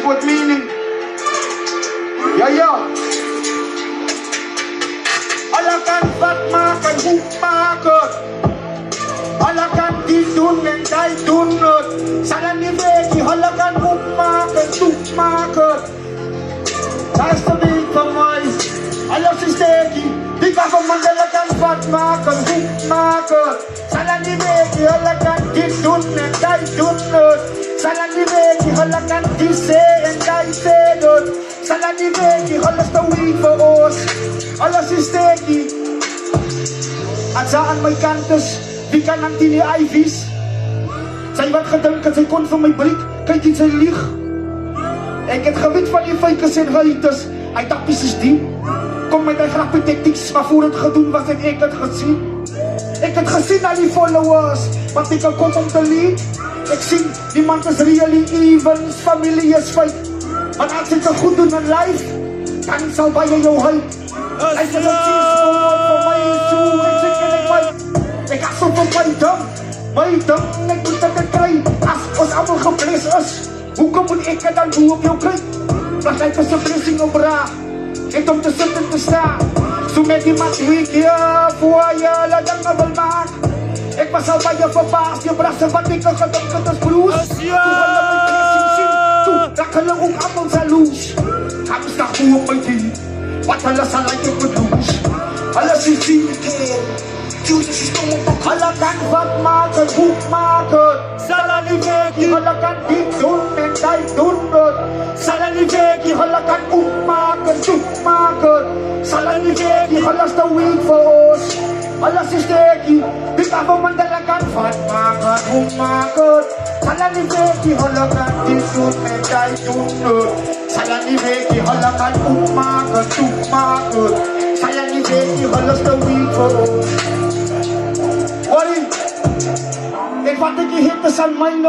music with meaning. Ja. Alle kan wat maken, goed maken. Alle kan die doen en zij doen het. Zijn niet weg, alle kan goed maken, goed maken. Dat is de weg van mij. Alles is steekie. Die kan van Mandela kan wat maken, goed maken. Zijn niet weg, alle kan dit doen en zij doen het. Zijn niet weg, alle kan die zeggen en zij zeggen het. Zijn niet weg, alles de weg voor ons. Alles is steekie. At saan may kantos, di ka ng tini Ivies. Sa iba't gedink dat sy kon vir my breek, kyk dit sy lieg. Ek het gewit van die feikes en haters, hy takties is die. Kom met hy grappie tactics, maar voor het gedoen was en ek het gesien. Ek het gesien al die followers, wat ek al kom om te lead. Ek sien, niemand is really even, familie is fake. Want as jy te goed doen in life, dan sal baie jou huid. Hy sal het sien vir my so, ek as op my dam, ek moet dit kry. As ons allemaal gebles is, hoekom moet ek het dan hoe op jou kry? Want hy is een blessing op raag, net om te sit en te staan. So met die mat week, ja, voor jy dinge wil maak. Ek was al baie verbaasd, die brasse wat ek al gedink het as broers. Toe hulle my blessing sien, toe raak hulle ook allemaal jaloers. Gaan is daar hoe op my team, wat hulle sal like ek bedoels. Hulle sien keer. Alle kan wat maken, goed maken. Sala niet weki, alle kan dit doen en zij doen het. Sala niet weki, alle kan goed maken, goed maken. Sala niet weki, alles de week voor ons. Alles is steekie, die kan van Mandela kan wat maken, goed maken. Sala niet weki, alle kan dit doen en zij doen het. Sala niet weki, alle kan goed maken, goed maken. Sala niet weki, alles de week voor ons. Wat ik hier te zijn mijn